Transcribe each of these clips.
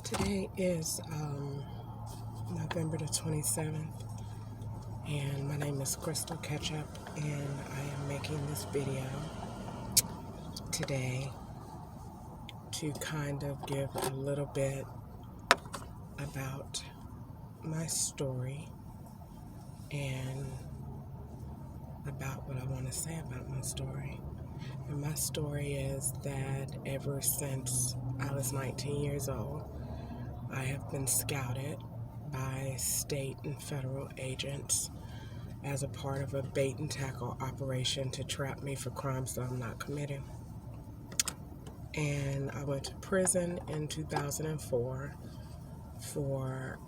Today is November the 27th, and my name is Crystal Ketchup, and I am making this video today to kind of give a little bit about my story and about what I want to say about my story. And my story is that ever since I was 19 years old, I have been scouted by state and federal agents as a part of a bait and tackle operation to trap me for crimes that I'm not committing. And I went to prison in 2004 for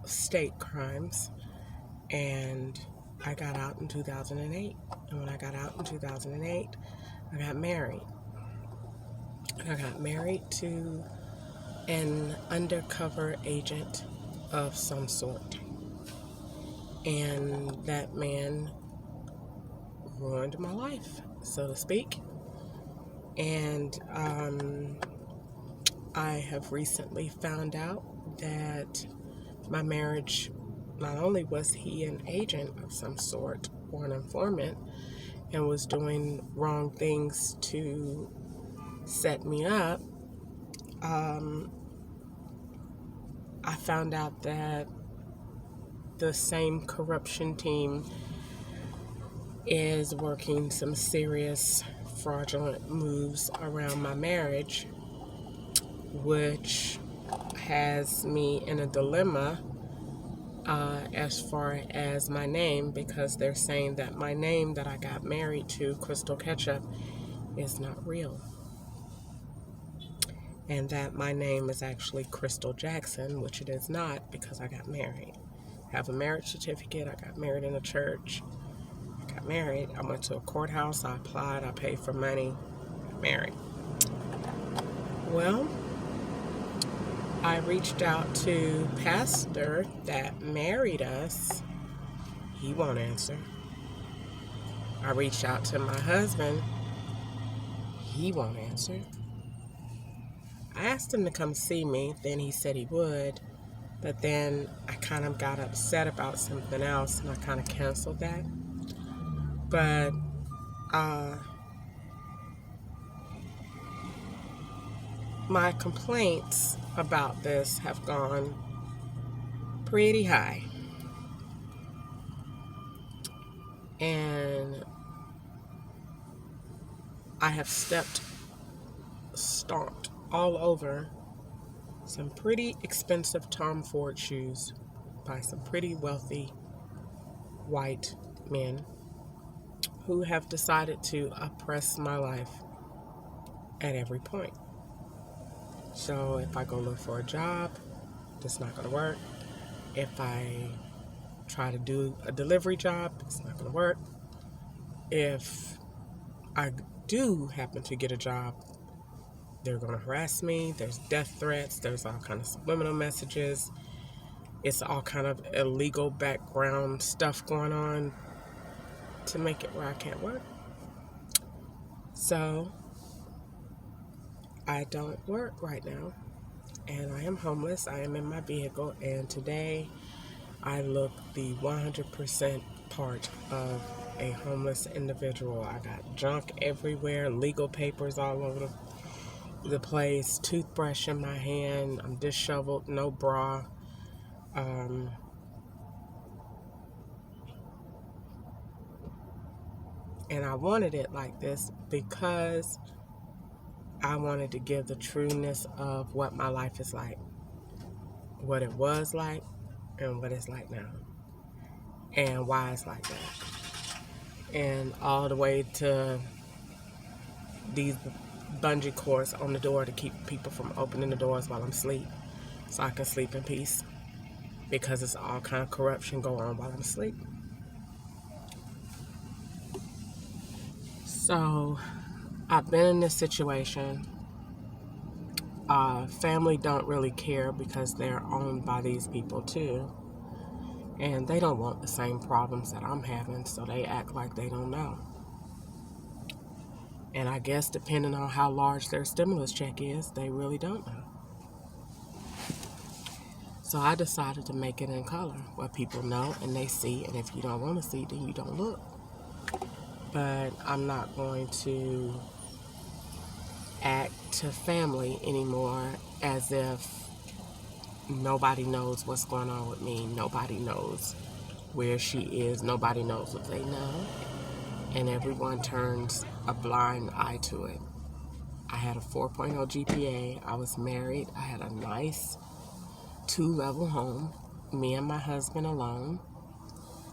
state crimes, and I got out in 2008. And when I got out in 2008, I got married. I got married to an undercover agent of some sort. And that man ruined my life, so to speak. And I have recently found out that my marriage, not only was he an agent of some sort or an informant and was doing wrong things to set me up, I found out that the same corruption team is working some serious fraudulent moves around my marriage, which has me in a dilemma as far as my name, because they're saying that my name that I got married to, Crystal Ketchup, is not real. And that my name is actually Crystal Jackson, which it is not, because I got married. I have a marriage certificate. I got married in a church. I got married. I went to a courthouse. I applied. I paid for money. Got married. Well, I reached out to pastor that married us. He won't answer. I reached out to my husband. He won't answer. I asked him to come see me. Then he said he would. But then I kind of got upset about something else, and I kind of canceled that. But my complaints about this have gone pretty high. And I have stomped all over some pretty expensive Tom Ford shoes by some pretty wealthy white men who have decided to oppress my life at every point. So if I go look for a job, it's not going to work. If I try to do a delivery job, it's not going to work. If I do happen to get a job, they're going to harass me. There's death threats. There's all kind of subliminal messages. It's all kind of illegal background stuff going on to make it where I can't work. So I don't work right now, and I am homeless. I am in my vehicle, and today I look the 100% part of a homeless individual. I got junk everywhere, legal papers all over the place, toothbrush in my hand, I'm disheveled, no bra. And I wanted it like this because I wanted to give the trueness of what my life is like, what it was like, and what it's like now, and why it's like that, and all the way to these bungee cords on the door to keep people from opening the doors while I'm asleep, so I can sleep in peace, because it's all kind of corruption going on while I'm asleep. So I've been in this situation. Family don't really care because they're owned by these people too, and they don't want the same problems that I'm having, so they act like they don't know. And I guess depending on how large their stimulus check is, they really don't know. So I decided to make it in color where people know and they see, and if you don't want to see, then you don't look. But I'm not going to act to family anymore as if nobody knows what's going on with me. Nobody knows where she is. Nobody knows what they know. And everyone turns a blind eye to it. I had a 4.0 GPA. I was married. I had a nice 2-level home. Me and my husband alone.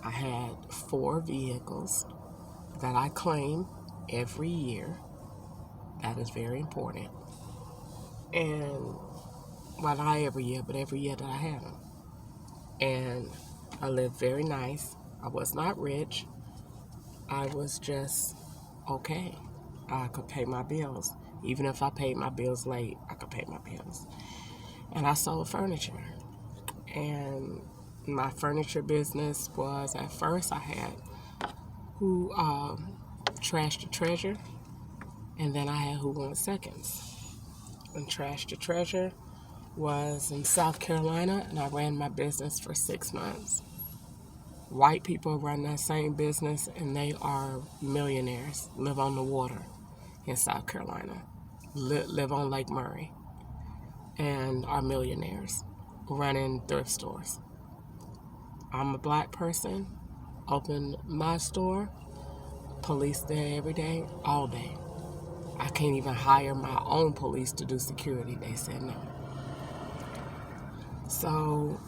I had 4 vehicles that I claim every year. That is very important. And, well, not every year, but every year that I had them. And I lived very nice. I was not rich. I was just okay. I could pay my bills. Even if I paid my bills late, I could pay my bills. And I sold furniture. And my furniture business was, at first I had Who Trash the Treasure, and then I had Who Wants Seconds. And Trash the Treasure was in South Carolina, and I ran my business for 6 months. White people run that same business, and they are millionaires, live on the water in South Carolina, live on Lake Murray, and are millionaires running thrift stores. I'm a black person, open my store, police there every day, all day. I can't even hire my own police to do security. They said no. So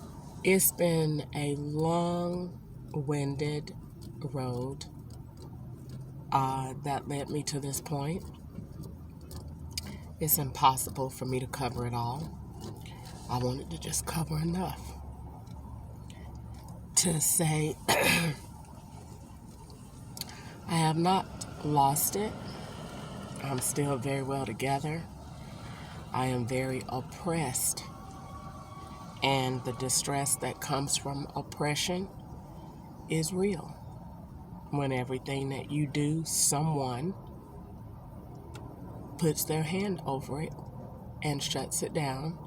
it's been a long-winded road that led me to this point. It's impossible for me to cover it all. I wanted to just cover enough to say I have not lost it. I'm still very well together. I am very oppressed. And the distress that comes from oppression is real. When everything that you do, someone puts their hand over it and shuts it down.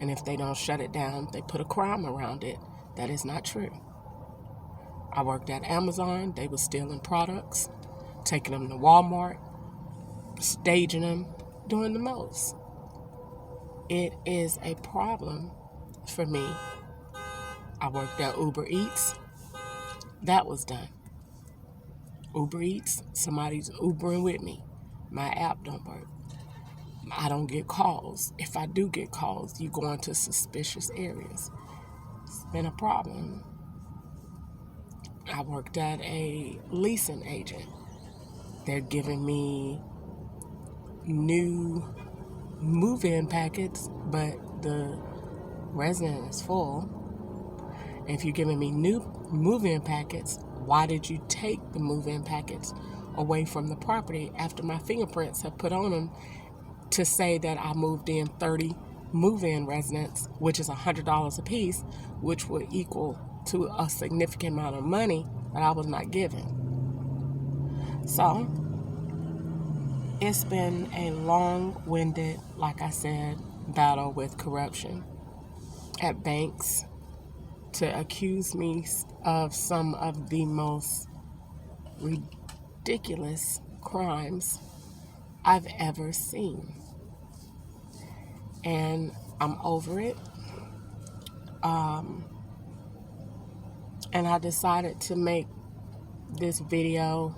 And if they don't shut it down, they put a crime around it. That is not true. I worked at Amazon. They were stealing products, taking them to Walmart, staging them, doing the most. It is a problem for me. I worked at Uber Eats. That was done. Uber Eats, somebody's Ubering with me. My app don't work. I don't get calls. If I do get calls, you go into suspicious areas. It's been a problem. I worked at a leasing agent. They're giving me new move-in packets, but the resident is full. If you're giving me new move-in packets, why did you take the move-in packets away from the property after my fingerprints have put on them to say that I moved in 30 move-in residents, which is $100 a piece, which would equal to a significant amount of money that I was not given. So it's been a long-winded, like I said, battle with corruption at banks to accuse me of some of the most ridiculous crimes I've ever seen. And I'm over it. And I decided to make this video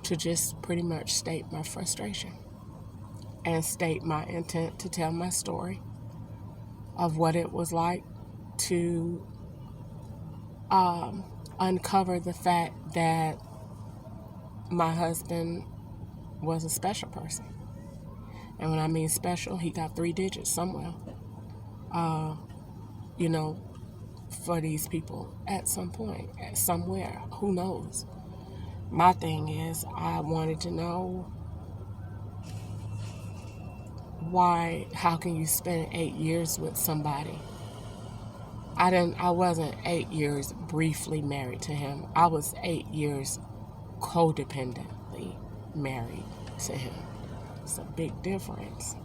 to just pretty much state my frustration and state my intent to tell my story of what it was like to uncover the fact that my husband was a special person. And when I mean special, he got 3 digits somewhere. For these people at some point, at somewhere, who knows? My thing is, I wanted to know how can you spend 8 years with somebody? I wasn't 8 years briefly married to him. I was 8 years codependently married to him. It's a big difference.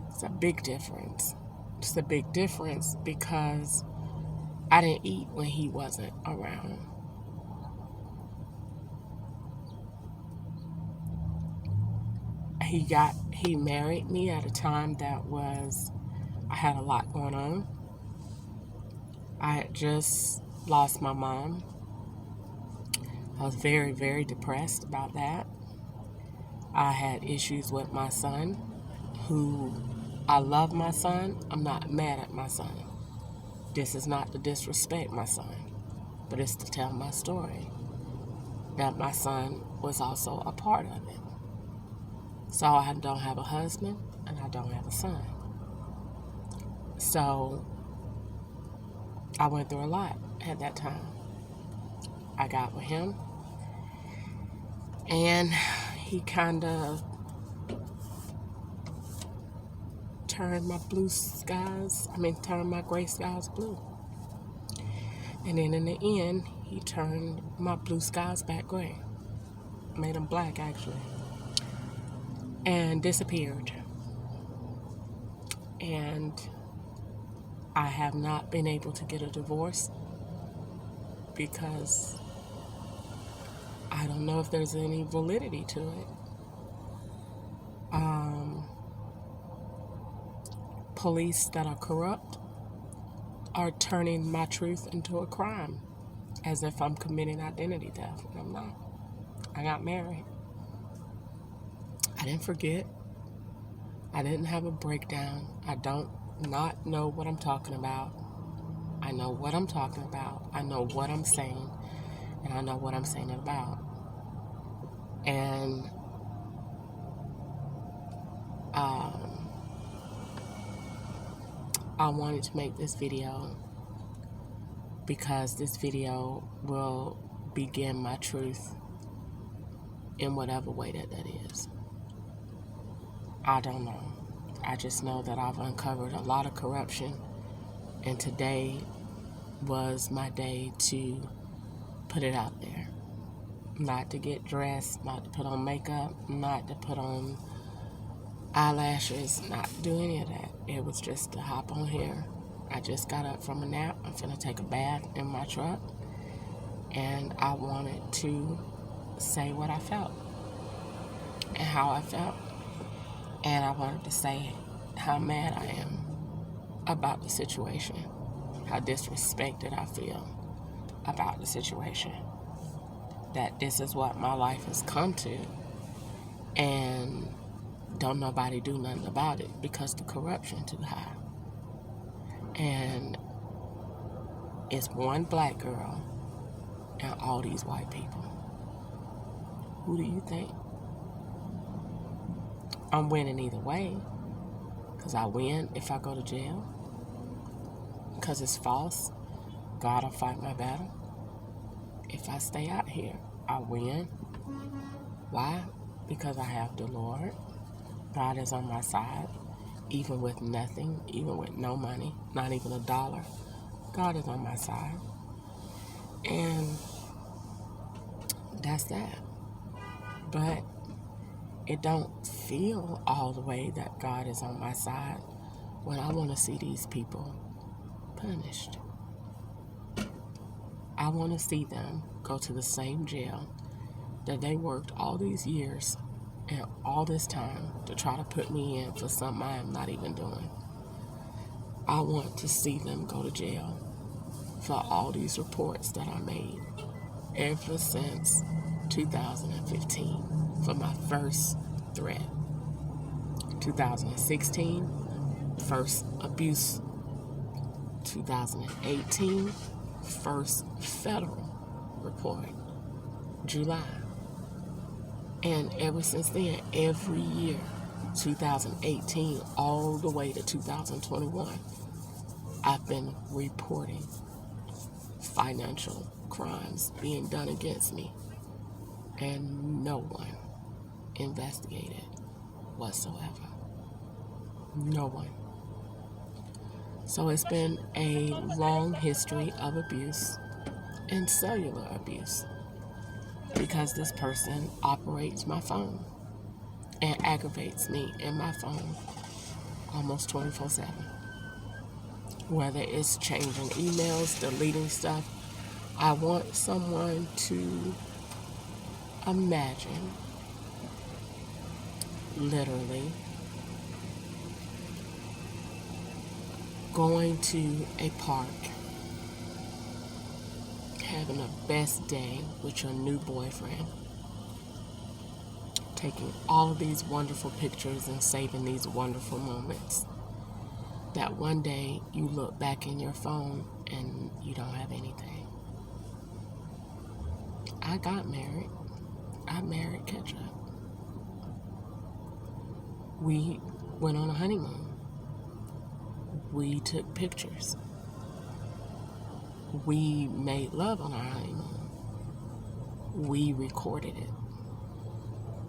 It's a big difference. It's a big difference because I didn't eat when he wasn't around. He married me at a time that I had a lot going on. I had just lost my mom. I was very, very depressed about that. I had issues with my son, who I love my son. I'm not mad at my son. This is not to disrespect my son, but it's to tell my story that my son was also a part of it. So I don't have a husband and I don't have a son. So I went through a lot at that time. I got with him and he kind of turned my gray skies blue. And then in the end, he turned my blue skies back gray. Made them black, actually. And disappeared. And I have not been able to get a divorce because I don't know if there's any validity to it. Police that are corrupt are turning my truth into a crime, as if I'm committing identity theft, and I'm not. I got married. I didn't forget. I didn't have a breakdown. I don't not know what I'm talking about. I know what I'm talking about. I know what I'm saying, and I know what I'm saying it about. And I wanted to make this video because this video will begin my truth in whatever way that is. I don't know. I just know that I've uncovered a lot of corruption, and today was my day to put it out there. Not to get dressed, not to put on makeup, not to put on eyelashes, not to do any of that. It was just to hop on here. I just got up from a nap. I'm finna take a bath in my truck, and I wanted to say what I felt and how I felt. And I wanted to say how mad I am about the situation, how disrespected I feel about the situation, that this is what my life has come to, and don't nobody do nothing about it because the corruption too high. And it's one black girl and all these white people. Who do you think? I'm winning either way, because I win if I go to jail, because it's false. God will fight my battle. If I stay out here, I win. Why? Because I have the Lord. God is on my side, even with nothing, even with no money, not even $1. God is on my side. And that's that. But it don't feel all the way that God is on my side when I want to see these people punished. I want to see them go to the same jail that they worked all these years and all this time to try to put me in for something I am not even doing. I want to see them go to jail for all these reports that I made ever since 2015 for my first threat. 2016, first abuse. 2018, first federal report. July. And ever since then, every year, 2018 all the way to 2021, I've been reporting financial crimes being done against me, and no one investigated whatsoever. No one. So it's been a long history of abuse and cellular abuse. because this person operates my phone and aggravates me in my phone almost 24/7. Whether it's changing emails, deleting stuff, I want someone to imagine, literally, going to a park, having the best day with your new boyfriend, taking all of these wonderful pictures and saving these wonderful moments, that one day you look back in your phone and you don't have anything. I got married. I married Ketchup. We went on a honeymoon. We took pictures. We made love on our honeymoon. We recorded it.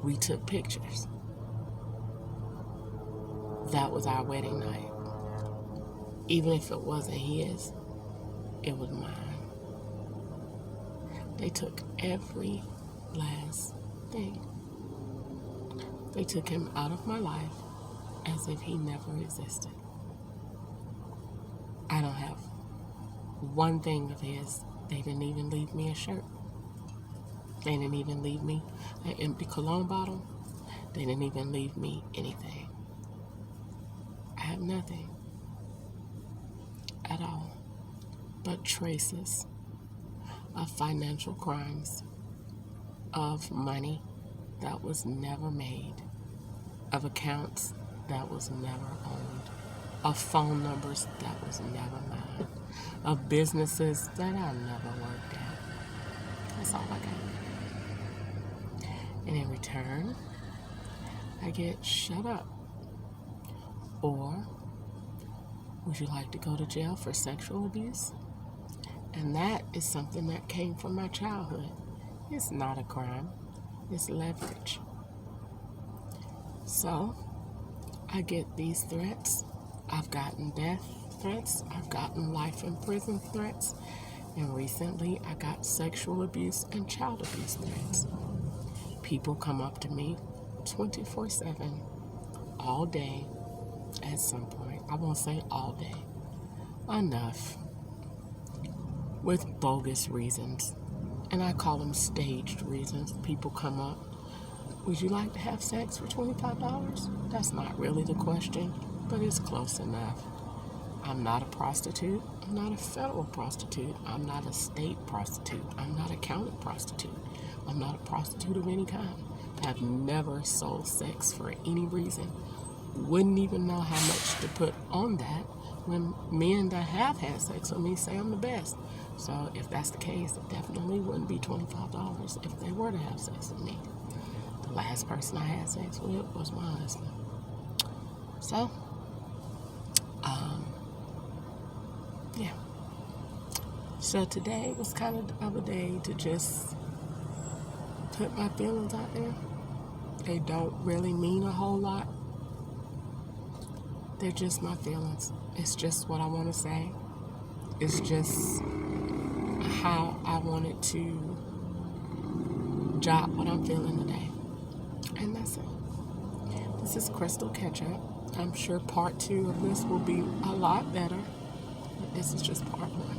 We took pictures. That was our wedding night. Even if it wasn't his, it was mine. They took every last thing. They took him out of my life as if he never existed. I don't have one thing of his. They didn't even leave me a shirt. They didn't even leave me an empty cologne bottle. They didn't even leave me anything. I have nothing at all but traces of financial crimes, of money that was never made, of accounts that was never owned, of phone numbers that was never mine, of businesses that I never worked at. That's all I got. And in return, I get shut up. Or, would you like to go to jail for sexual abuse? And that is something that came from my childhood. It's not a crime. It's leverage. So, I get these threats. I've gotten death threats. I've gotten life in prison threats. And recently, I got sexual abuse and child abuse threats. People come up to me 24/7, all day, at some point. I won't say all day. Enough. With bogus reasons. And I call them staged reasons. People come up. Would you like to have sex for $25? That's not really the question, but it's close enough. I'm not a prostitute. I'm not a federal prostitute. I'm not a state prostitute. I'm not a county prostitute. I'm not a prostitute of any kind. I've never sold sex for any reason. Wouldn't even know how much to put on that when men that have had sex with me say I'm the best. So if that's the case, it definitely wouldn't be $25 if they were to have sex with me. The last person I had sex with was my husband. So, yeah. So today was kind of a day to just put my feelings out there. They don't really mean a whole lot. They're just my feelings. It's just what I want to say. It's just how I wanted to jot what I'm feeling today. And that's it. This is Crystal Ketchup. I'm sure part 2 of this will be a lot better. But this is just part 1.